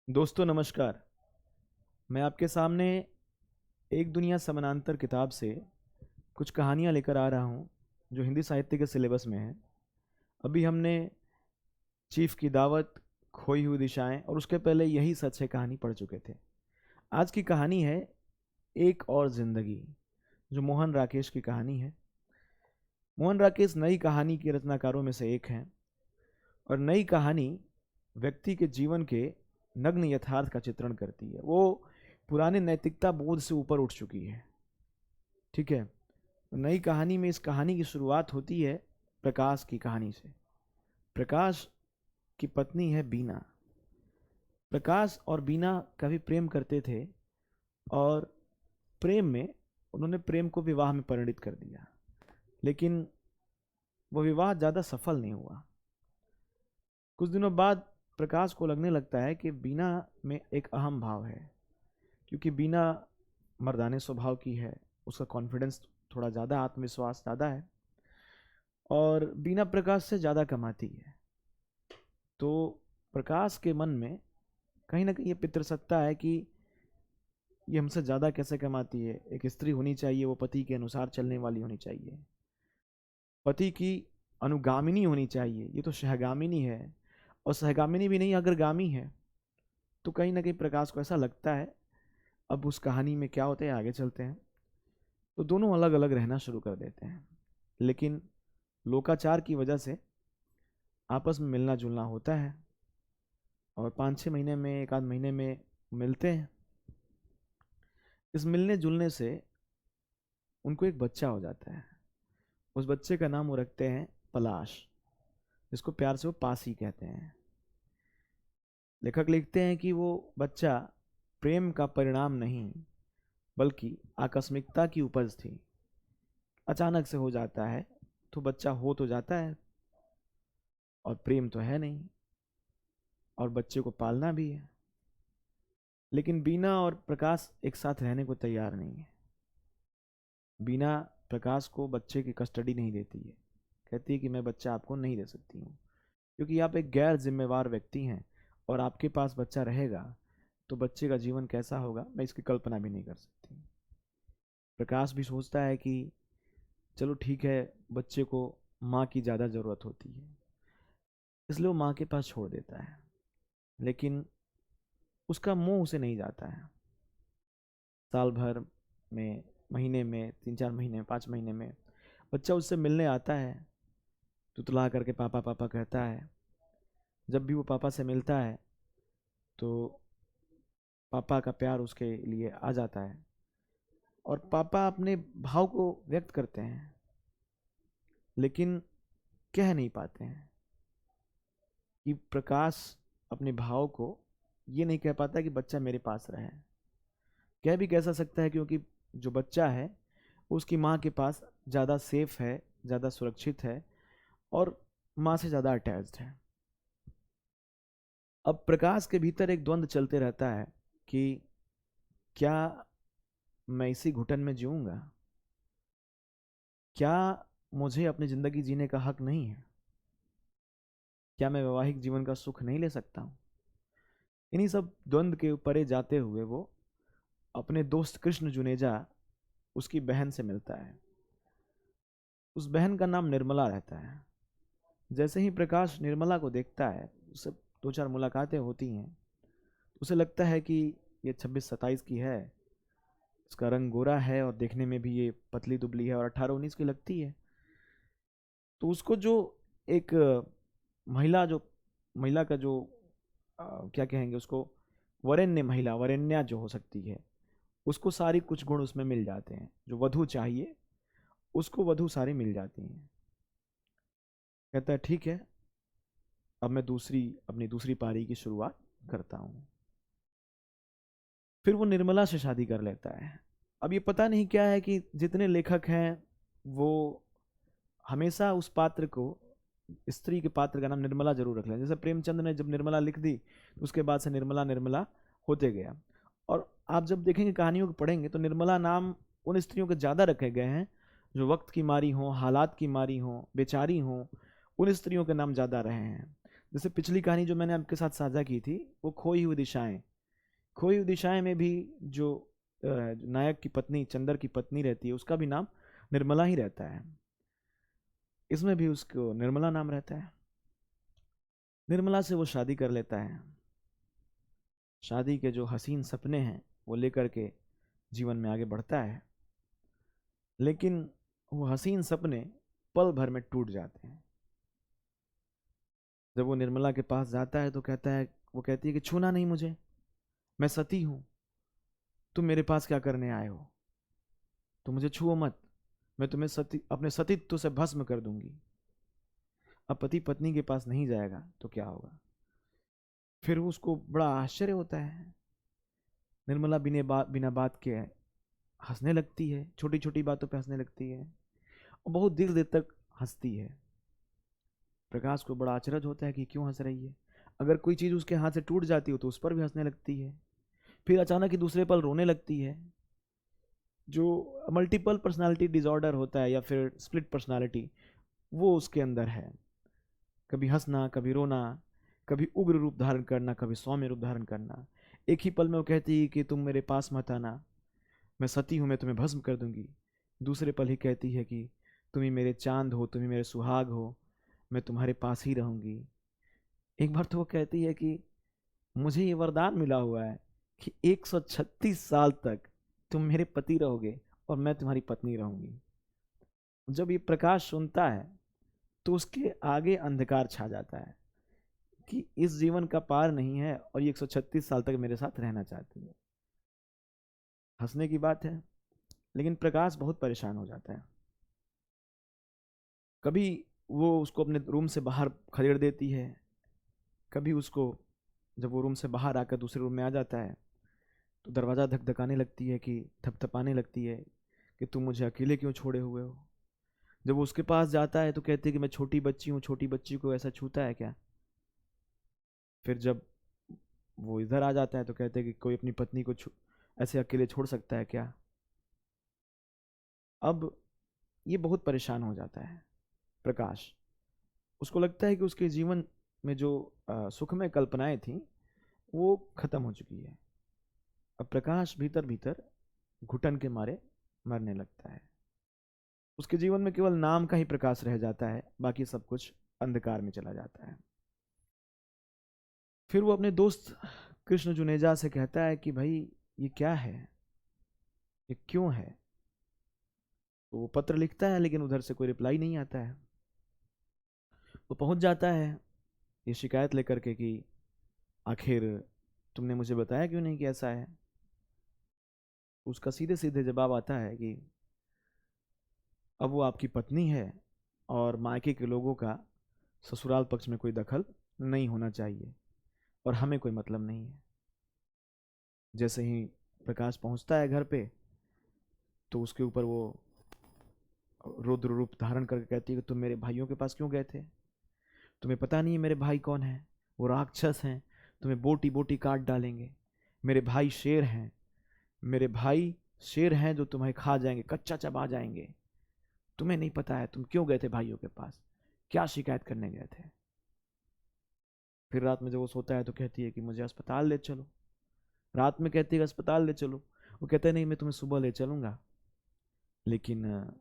दोस्तों नमस्कार। मैं आपके सामने एक दुनिया समानांतर किताब से कुछ कहानियाँ लेकर आ रहा हूँ जो हिंदी साहित्य के सिलेबस में है। अभी हमने चीफ की दावत, खोई हुई दिशाएं और उसके पहले यही सच है कहानी पढ़ चुके थे। आज की कहानी है एक और जिंदगी, जो मोहन राकेश की कहानी है। मोहन राकेश नई कहानी के रचनाकारों में से एक हैं और नई कहानी व्यक्ति के जीवन के नग्न यथार्थ का चित्रण करती है। वो पुराने नैतिकता बोध से ऊपर उठ चुकी है। ठीक है। नई कहानी में इस कहानी की शुरुआत होती है प्रकाश की कहानी से। प्रकाश की पत्नी है बीना। प्रकाश और बीना कभी प्रेम करते थे और प्रेम में उन्होंने प्रेम को विवाह में परिणित कर दिया, लेकिन वह विवाह ज़्यादा सफल नहीं हुआ। कुछ दिनों बाद प्रकाश को लगने लगता है कि बीना में एक अहम भाव है, क्योंकि बीना मर्दाने स्वभाव की है, उसका कॉन्फिडेंस थोड़ा ज़्यादा, आत्मविश्वास ज़्यादा है और बीना प्रकाश से ज़्यादा कमाती है। तो प्रकाश के मन में कहीं ना कहीं ये पितृसत्ता है कि ये हमसे ज़्यादा कैसे कमाती है। एक स्त्री होनी चाहिए, वो पति के अनुसार चलने वाली होनी चाहिए, पति की अनुगामिनी होनी चाहिए। ये तो सहगामिनी है, और सहगामिनी भी नहीं अग्रगामी है। तो कहीं ना कहीं प्रकाश को ऐसा लगता है। अब उस कहानी में क्या होता है आगे चलते हैं। तो दोनों अलग अलग रहना शुरू कर देते हैं, लेकिन लोकाचार की वजह से आपस में मिलना जुलना होता है और 5-6 महीने में, एक आध महीने में मिलते हैं। इस मिलने जुलने से उनको एक बच्चा हो जाता है। उस बच्चे का नाम वो रखते हैं पलाश, जिसको प्यार से वो पासी कहते हैं। लेखक लिखते हैं कि वो बच्चा प्रेम का परिणाम नहीं बल्कि आकस्मिकता की उपज थी। अचानक से हो जाता है तो बच्चा हो तो जाता है, और प्रेम तो है नहीं, और बच्चे को पालना भी है। लेकिन बीना और प्रकाश एक साथ रहने को तैयार नहीं है। बीना प्रकाश को बच्चे की कस्टडी नहीं देती है, कहती है कि मैं बच्चा आपको नहीं दे सकती हूँ, क्योंकि आप एक गैर जिम्मेवार व्यक्ति हैं और आपके पास बच्चा रहेगा तो बच्चे का जीवन कैसा होगा मैं इसकी कल्पना भी नहीं कर सकती। प्रकाश भी सोचता है कि चलो ठीक है, बच्चे को माँ की ज़्यादा ज़रूरत होती है, इसलिए वो माँ के पास छोड़ देता है। लेकिन उसका मोह उसे नहीं जाता है। साल भर में, महीने में, 3-4 महीने में, 5 महीने में बच्चा उससे मिलने आता है, तुतला करके पापा पापा कहता है। जब भी वो पापा से मिलता है तो पापा का प्यार उसके लिए आ जाता है और पापा अपने भाव को व्यक्त करते हैं, लेकिन कह नहीं पाते हैं कि प्रकाश अपने भाव को ये नहीं कह पाता कि बच्चा मेरे पास रहे। कह भी कैसा सकता है, क्योंकि जो बच्चा है उसकी माँ के पास ज़्यादा सेफ है, ज़्यादा सुरक्षित है और माँ से ज़्यादा अटैच्ड है। अब प्रकाश के भीतर एक द्वंद्व चलते रहता है कि क्या मैं इसी घुटन में जीऊँगा? क्या मुझे अपनी ज़िंदगी जीने का हक नहीं है? क्या मैं वैवाहिक जीवन का सुख नहीं ले सकता हूँ? इन्हीं सब द्वंद्व के परे जाते हुए वो अपने दोस्त कृष्ण जुनेजा, उसकी बहन से मिलता है। उस बहन का नाम निर्मला रहता है। जैसे ही प्रकाश निर्मला को देखता है, उससे 2-4 मुलाकातें होती हैं, उसे लगता है कि ये 26-27 की है, इसका रंग गोरा है और देखने में भी ये पतली दुबली है और 18-19 की लगती है। तो उसको जो एक महिला, जो महिला का जो क्या कहेंगे उसको, वरेण्य महिला, वरेण्या जो हो सकती है, उसको सारी कुछ गुण उसमें मिल जाते हैं। जो वधू चाहिए उसको वधू सारी मिल जाती हैं। कहता है ठीक है, अब मैं अपनी दूसरी पारी की शुरुआत करता हूँ। फिर वो निर्मला से शादी कर लेता है। अब ये पता नहीं क्या है कि जितने लेखक हैं वो हमेशा उस पात्र को, स्त्री के पात्र का नाम निर्मला जरूर रख लें। जैसे प्रेमचंद ने जब निर्मला लिख दी तो उसके बाद से निर्मला निर्मला होते गया। और आप जब देखेंगे, कहानियों को पढ़ेंगे, तो निर्मला नाम उन स्त्रियों के ज़्यादा रखे गए हैं जो वक्त की मारी हों, हालात की मारी हों, बेचारी हों। उन स्त्रियों के नाम ज़्यादा रहे हैं। जैसे पिछली कहानी जो मैंने आपके साथ साझा की थी, वो खोई हुई दिशाएं। खोई हुई दिशाएं में भी जो नायक की पत्नी, चंदर की पत्नी रहती है, उसका भी नाम निर्मला ही रहता है। इसमें भी उसको निर्मला नाम रहता है। निर्मला से वो शादी कर लेता है। शादी के जो हसीन सपने हैं वो लेकर के जीवन में आगे बढ़ता है, लेकिन वो हसीन सपने पल भर में टूट जाते हैं। जब वो निर्मला के पास जाता है तो कहता है, वो कहती है कि छूना नहीं मुझे, मैं सती हूं, तुम मेरे पास क्या करने आए हो, तुम मुझे छुओ मत, मैं तुम्हें अपने सतीत्व से भस्म कर दूंगी। अब पति पत्नी के पास नहीं जाएगा तो क्या होगा? फिर उसको बड़ा आश्चर्य होता है। निर्मला बिना बात के हंसने लगती है, छोटी छोटी बातों पे हंसने लगती है, और बहुत देर देर तक हंसती है। प्रकाश को बड़ा अचरज होता है कि क्यों हंस रही है। अगर कोई चीज़ उसके हाथ से टूट जाती हो तो उस पर भी हंसने लगती है। फिर अचानक ही दूसरे पल रोने लगती है। जो मल्टीपल पर्सनालिटी डिसऑर्डर होता है या फिर स्प्लिट पर्सनालिटी, वो उसके अंदर है। कभी हंसना, कभी रोना, कभी उग्र रूप धारण करना, कभी सौम्य रूप धारण करना। एक ही पल में वो कहती है कि तुम मेरे पास मत आना, मैं सती हूँ, मैं तुम्हें भस्म कर दूंगी। दूसरे पल ही कहती है कि तुम ही मेरे चांद हो, तुम ही मेरे सुहाग हो, मैं तुम्हारे पास ही रहूंगी। एक बार तो वो कहती है कि मुझे ये वरदान मिला हुआ है कि 136 साल तक तुम मेरे पति रहोगे और मैं तुम्हारी पत्नी रहूंगी। जब ये प्रकाश सुनता है तो उसके आगे अंधकार छा जाता है कि इस जीवन का पार नहीं है और ये 136 साल तक मेरे साथ रहना चाहती है। हंसने की बात है, लेकिन प्रकाश बहुत परेशान हो जाता है। कभी वो उसको अपने रूम से बाहर खदेड़ देती है, कभी उसको, जब वो रूम से बाहर आकर दूसरे रूम में आ जाता है तो दरवाज़ा धकधकाने लगती है, कि थपथपाने लगती है कि तुम मुझे अकेले क्यों छोड़े हुए हो। जब वो उसके पास जाता है तो कहती है कि मैं छोटी बच्ची हूँ, छोटी बच्ची को ऐसा छूता है क्या। फिर जब वो इधर आ जाता है तो कहते हैं कि कोई अपनी पत्नी को ऐसे अकेले छोड़ सकता है क्या। अब ये बहुत परेशान हो जाता है प्रकाश। उसको लगता है कि उसके जीवन में जो सुखमय कल्पनाएं थी वो खत्म हो चुकी है। अब प्रकाश भीतर भीतर घुटन के मारे मरने लगता है। उसके जीवन में केवल नाम का ही प्रकाश रह जाता है, बाकी सब कुछ अंधकार में चला जाता है। फिर वो अपने दोस्त कृष्ण जुनेजा से कहता है कि भाई ये क्या है, ये क्यों है। तो वो पत्र लिखता है, लेकिन उधर से कोई रिप्लाई नहीं आता है। वो पहुंच जाता है ये शिकायत लेकर के कि आखिर तुमने मुझे बताया क्यों नहीं कि ऐसा है। उसका सीधे सीधे जवाब आता है कि अब वो आपकी पत्नी है और मायके के लोगों का ससुराल पक्ष में कोई दखल नहीं होना चाहिए और हमें कोई मतलब नहीं है। जैसे ही प्रकाश पहुंचता है घर पे तो उसके ऊपर वो रुद्र रूप धारण करके कहती है कि तुम मेरे भाइयों के पास क्यों गए थे, तुम्हें पता नहीं है मेरे भाई कौन है, वो राक्षस हैं, तुम्हें बोटी बोटी काट डालेंगे। मेरे भाई शेर हैं, मेरे भाई शेर हैं जो तुम्हें खा जाएंगे, कच्चा चबा जाएंगे। तुम्हें नहीं पता है तुम क्यों गए थे भाइयों के पास, क्या शिकायत करने गए थे। फिर रात में जब वो सोता है तो कहती है कि मुझे अस्पताल ले चलो। रात में कहती है अस्पताल ले चलो, वो कहता है नहीं मैं तुम्हें सुबह ले चलूंगा। लेकिन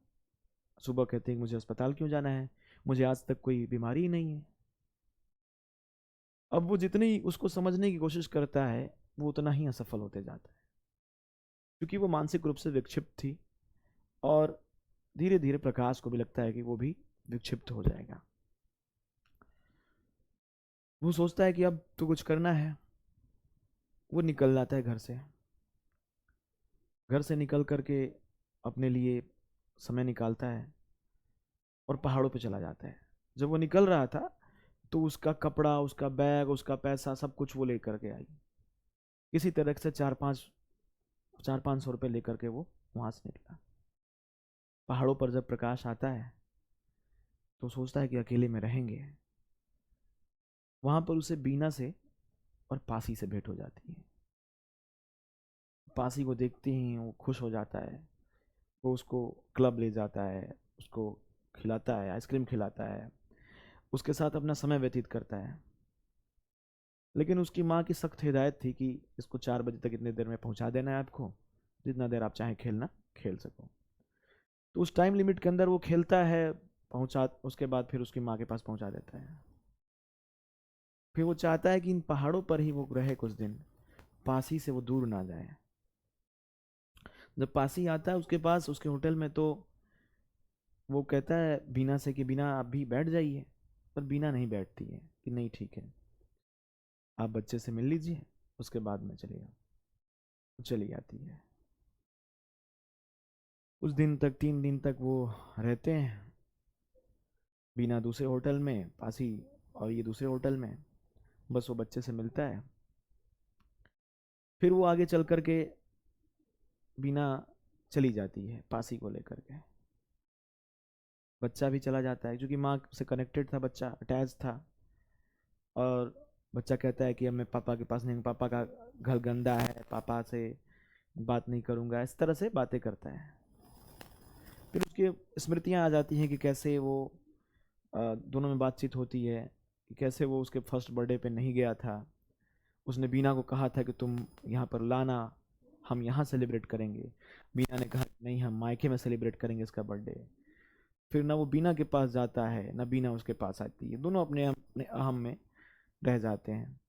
सुबह कहते हैं कि मुझे अस्पताल क्यों जाना है, मुझे आज तक कोई बीमारी ही नहीं है। अब वो जितनी उसको समझने की कोशिश करता है वो उतना ही असफल होते जाता है, क्योंकि वो मानसिक रूप से विक्षिप्त थी। और धीरे धीरे प्रकाश को भी लगता है कि वो भी विक्षिप्त हो जाएगा। वो सोचता है कि अब तो कुछ करना है। वो निकल जाता है घर से। घर से निकल करके अपने लिए समय निकालता है और पहाड़ों पे चला जाता है। जब वो निकल रहा था तो उसका कपड़ा, उसका बैग, उसका पैसा सब कुछ वो लेकर के आई। किसी तरह से 400-500 रुपये लेकर के वो वहां से निकला। पहाड़ों पर जब प्रकाश आता है तो सोचता है कि अकेले में रहेंगे। वहां पर उसे बीना से और पासी से भेंट हो जाती है। पासी को देखते ही वो खुश हो जाता है। वो उसको क्लब ले जाता है, उसको खिलाता है, आइसक्रीम खिलाता है, उसके साथ अपना समय व्यतीत करता है। लेकिन उसकी माँ की सख्त हिदायत थी कि इसको 4 बजे तक इतने देर में पहुंचा देना है आपको, जितना देर आप चाहें खेलना खेल सको। तो उस टाइम लिमिट के अंदर वो खेलता है, पहुंचा, उसके बाद फिर उसकी माँ के पास पहुंचा देता है। फिर वो चाहता है कि इन पहाड़ों पर ही वो रहे कुछ दिन, पासी से वो दूर ना जाए। जब पासी आता है उसके पास, उसके होटल में, तो वो कहता है बीना से कि बीना आप भी बैठ जाइए, पर बीना नहीं बैठती है कि नहीं ठीक है, आप बच्चे से मिल लीजिए, उसके बाद में चलिए। चली जाती है। उस दिन तक, 3 दिन तक वो रहते हैं, बीना दूसरे होटल में, पासी और ये दूसरे होटल में, बस वो बच्चे से मिलता है। फिर वो आगे चल कर के बीना चली जाती है पासी को लेकर के। बच्चा भी चला जाता है, क्योंकि माँ से कनेक्टेड था बच्चा, अटैच था। और बच्चा कहता है कि अब मैं पापा के पास नहीं, पापा का घर गंदा है, पापा से बात नहीं करूँगा, इस तरह से बातें करता है। फिर उसकी स्मृतियाँ आ जाती हैं कि कैसे वो दोनों में बातचीत होती है कि कैसे वो उसके फर्स्ट बर्थडे पे नहीं गया था। उसने बीना को कहा था कि तुम यहाँ पर लाना, हम यहाँ सेलिब्रेट करेंगे। बीना ने कहा नहीं, हम मायके में सेलिब्रेट करेंगे इसका बर्थडे। फिर ना वो बीना के पास जाता है, ना बीना उसके पास आती है, दोनों अपने अपने अहम में रह जाते हैं।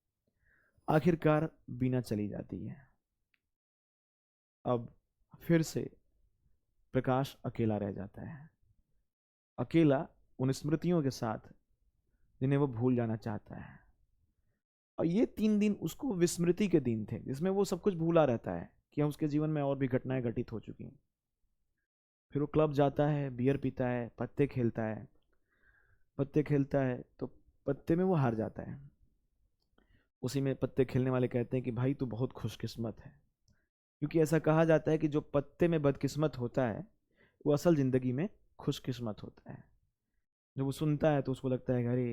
आखिरकार बीना चली जाती है। अब फिर से प्रकाश अकेला रह जाता है, अकेला उन स्मृतियों के साथ जिन्हें वो भूल जाना चाहता है। और ये 3 दिन उसको विस्मृति के दिन थे, जिसमें वो सब कुछ भूला रहता है कि उसके जीवन में और भी घटनाएं घटित हो चुकी हैं। फिर वो क्लब जाता है, बियर पीता है, पत्ते खेलता है। पत्ते खेलता है तो पत्ते में वो हार जाता है। उसी में पत्ते खेलने वाले कहते हैं कि भाई तू बहुत खुशकिस्मत है, क्योंकि ऐसा कहा जाता है कि जो पत्ते में बदकिस्मत होता है वो असल ज़िंदगी में खुशकिस्मत होता है। जब वो सुनता है तो उसको लगता है अरे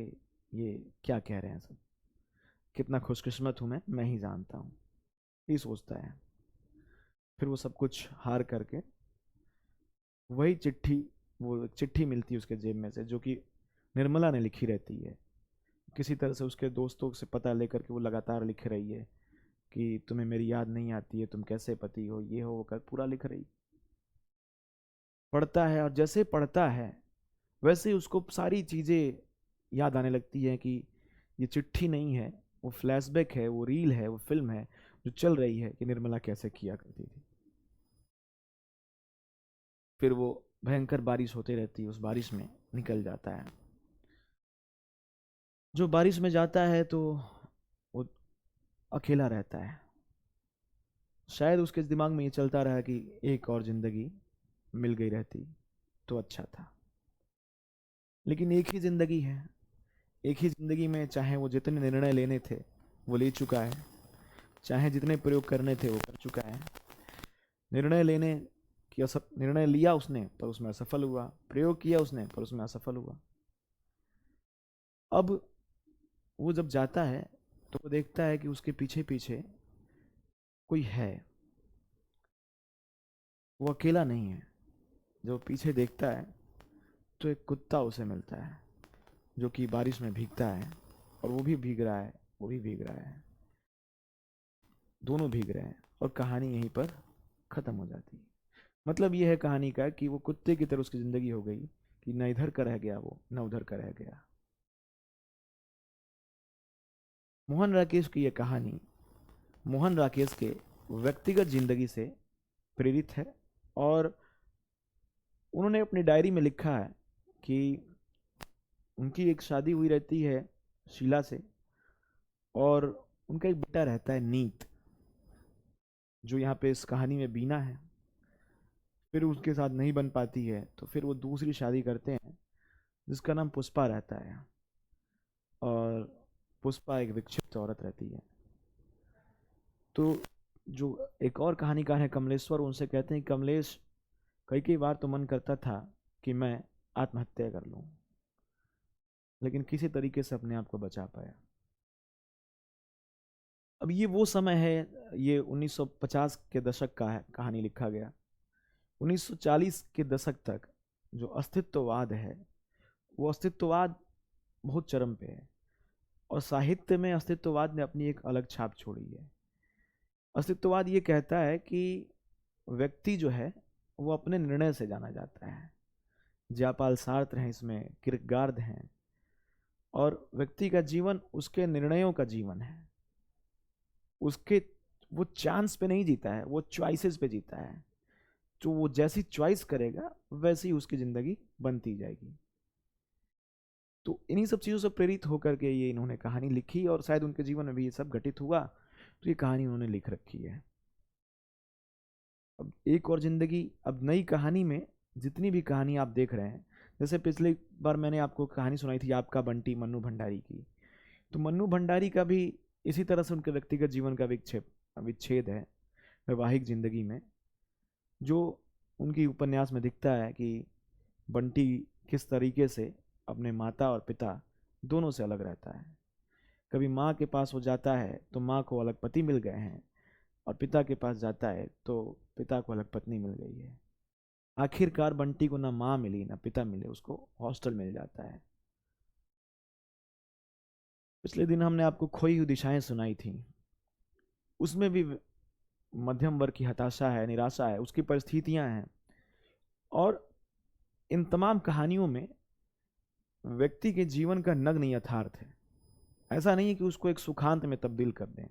ये क्या कह रहे हैं सब, कितना खुशकिस्मत हूँ मैं ही जानता हूँ, ये सोचता है। फिर वो सब कुछ हार करके वही चिट्ठी, वो चिट्ठी मिलती है उसके जेब में से, जो कि निर्मला ने लिखी रहती है। किसी तरह से उसके दोस्तों से पता लेकर के वो लगातार लिख रही है कि तुम्हें मेरी याद नहीं आती है, तुम कैसे पति हो, ये हो, वो कर, पूरा लिख रही। पढ़ता है, और जैसे पढ़ता है वैसे ही उसको सारी चीज़ें याद आने लगती हैं कि ये चिट्ठी नहीं है, वो फ्लैशबैक है, वो रील है, वो फिल्म है जो चल रही है कि निर्मला कैसे किया करती थी। फिर वो भयंकर बारिश होती रहती है, उस बारिश में निकल जाता है। जो बारिश में जाता है तो वो अकेला रहता है। शायद उसके दिमाग में ये चलता रहा कि एक और ज़िंदगी मिल गई रहती तो अच्छा था। लेकिन एक ही ज़िंदगी है, एक ही ज़िंदगी में चाहे वो जितने निर्णय लेने थे वो ले चुका है, चाहे जितने प्रयोग करने थे वो कर चुका है। निर्णय लेने की निर्णय लिया उसने पर उसमें असफल हुआ, प्रयोग किया उसने पर उसमें असफल हुआ। अब वो जब जाता है तो वो देखता है कि उसके पीछे पीछे कोई है, वो अकेला नहीं है। जब वो पीछे देखता है तो एक कुत्ता उसे मिलता है, जो कि बारिश में भीगता है, और वो भी भीग रहा है, वो भी भीग रहा है, दोनों भीग रहे हैं, और कहानी यहीं पर ख़त्म हो जाती है। मतलब ये है कहानी का कि वो कुत्ते की तरह उसकी ज़िंदगी हो गई कि न इधर का रह गया वो, न उधर का रह गया। मोहन राकेश की यह कहानी मोहन राकेश के व्यक्तिगत ज़िंदगी से प्रेरित है। और उन्होंने अपनी डायरी में लिखा है कि उनकी एक शादी हुई रहती है शीला से, और उनका एक बेटा रहता है नीत, जो यहाँ पे इस कहानी में बीना है। फिर उसके साथ नहीं बन पाती है तो फिर वो दूसरी शादी करते हैं जिसका नाम पुष्पा रहता है। और पुष्पा एक विक्षिप्त औरत रहती है। तो जो एक और कहानीकार है कमलेश्वर, उनसे कहते हैं कमलेश, कई कई बार तो मन करता था कि मैं आत्महत्या कर लूं, लेकिन किसी तरीके से अपने आप को बचा पाया। अब ये वो समय है, ये 1950 के दशक का है, कहानी लिखा गया। 1940 के दशक तक जो अस्तित्ववाद है, वो अस्तित्ववाद बहुत चरम पे है। और साहित्य में अस्तित्ववाद ने अपनी एक अलग छाप छोड़ी है। अस्तित्ववाद ये कहता है कि व्यक्ति जो है वो अपने निर्णय से जाना जाता है। जयपाल सार्त्र हैं इसमें, किरकेगार्ड हैं, और व्यक्ति का जीवन उसके निर्णयों का जीवन है। उसके वो चांस पे नहीं जीता है, वो चॉइसेस पे जीता है। जो वो जैसी चॉइस करेगा वैसी उसकी जिंदगी बनती जाएगी। तो इन्हीं सब चीज़ों से प्रेरित होकर के ये इन्होंने कहानी लिखी, और शायद उनके जीवन में भी ये सब घटित हुआ, तो ये कहानी उन्होंने लिख रखी है। अब एक और जिंदगी, अब नई कहानी में जितनी भी कहानी आप देख रहे हैं, जैसे पिछली बार मैंने आपको कहानी सुनाई थी आपका बंटी मन्नू भंडारी की, तो मन्नू भंडारी का भी इसी तरह से उनके व्यक्तिगत जीवन का विच्छेद है वैवाहिक जिंदगी में, जो उनकी उपन्यास में दिखता है कि बंटी किस तरीके से अपने माता और पिता दोनों से अलग रहता है। कभी माँ के पास वो जाता है तो माँ को अलग पति मिल गए हैं, और पिता के पास जाता है तो पिता को अलग पत्नी मिल गई है। आखिरकार बंटी को ना माँ मिली ना पिता मिले, उसको हॉस्टल मिल जाता है। पिछले दिन हमने आपको खोई हुई दिशाएं सुनाई थी, उसमें भी मध्यम वर्ग की हताशा है, निराशा है, उसकी परिस्थितियां हैं, और इन तमाम कहानियों में व्यक्ति के जीवन का नग्न यथार्थ है। ऐसा नहीं है कि उसको एक सुखांत में तब्दील कर दें।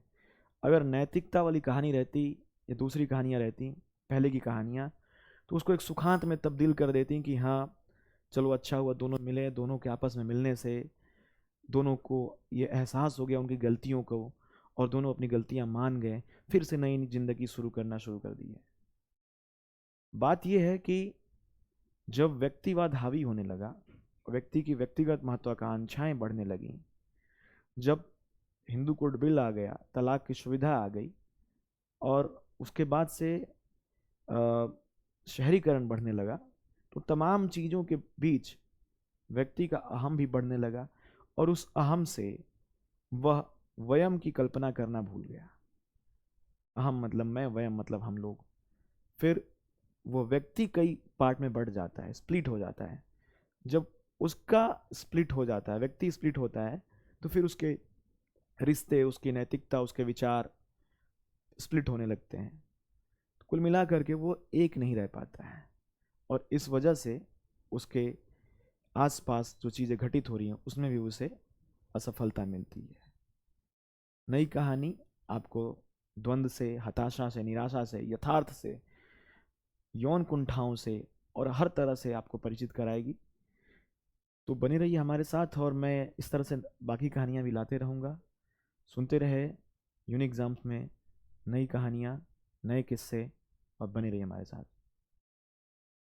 अगर नैतिकता वाली कहानी रहती या दूसरी कहानियां रहती, पहले की कहानियां, तो उसको एक सुखांत में तब्दील कर देती कि हाँ चलो अच्छा हुआ दोनों मिले, दोनों के आपस में मिलने से दोनों को ये एहसास हो गया उनकी गलतियों को, और दोनों अपनी गलतियां मान गए, फिर से नई जिंदगी शुरू कर दी है। बात यह है कि जब व्यक्तिवाद हावी होने लगा, व्यक्ति की व्यक्तिगत महत्वाकांक्षाएं बढ़ने लगी, जब हिंदू कोड बिल आ गया, तलाक की सुविधा आ गई, और उसके बाद से शहरीकरण बढ़ने लगा, तो तमाम चीज़ों के बीच व्यक्ति का अहम भी बढ़ने लगा, और उस अहम से वह वयम की कल्पना करना भूल गया। अहम मतलब मैं, वयम मतलब हम लोग। फिर वो व्यक्ति कई पार्ट में बढ़ जाता है, स्प्लिट हो जाता है। जब उसका स्प्लिट हो जाता है, व्यक्ति स्प्लिट होता है, तो फिर उसके रिश्ते, उसकी नैतिकता, उसके विचार स्प्लिट होने लगते हैं। तो कुल मिला करके वो एक नहीं रह पाता है, और इस वजह से उसके आसपास जो चीज़ें घटित हो रही हैं उसमें भी उसे असफलता मिलती है। नई कहानी आपको द्वंद्व से, हताशा से, निराशा से, यथार्थ से, यौन कुंठाओं से, और हर तरह से आपको परिचित कराएगी। तो बने रहिए हमारे साथ, और मैं इस तरह से बाकी कहानियाँ भी लाते रहूँगा। सुनते रहे यूनिक एग्जाम्स में नई कहानियाँ, नए किस्से, और बने रहिए हमारे साथ।